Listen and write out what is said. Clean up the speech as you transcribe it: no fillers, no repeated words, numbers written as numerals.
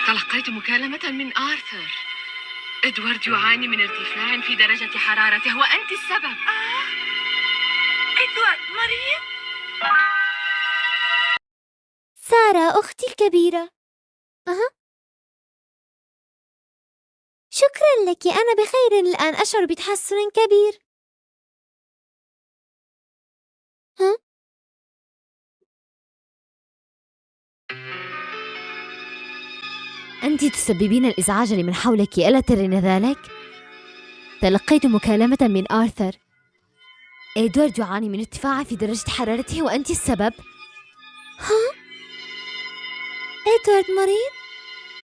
تلقيت مكالمة من آرثر. إدوارد يعاني من ارتفاع في درجة حرارته وأنت السبب. إدوارد مريض؟ سارة أختي الكبيرة. شكرا لك، أنا بخير الآن، أشعر بتحسن كبير. أنت تسببين الإزعاج لمن حولك، ألا ترين ذلك؟ تلقيت مكالمة من آرثر. إدوارد يعاني من ارتفاع في درجة حرارته وأنت السبب. إدوارد مريض؟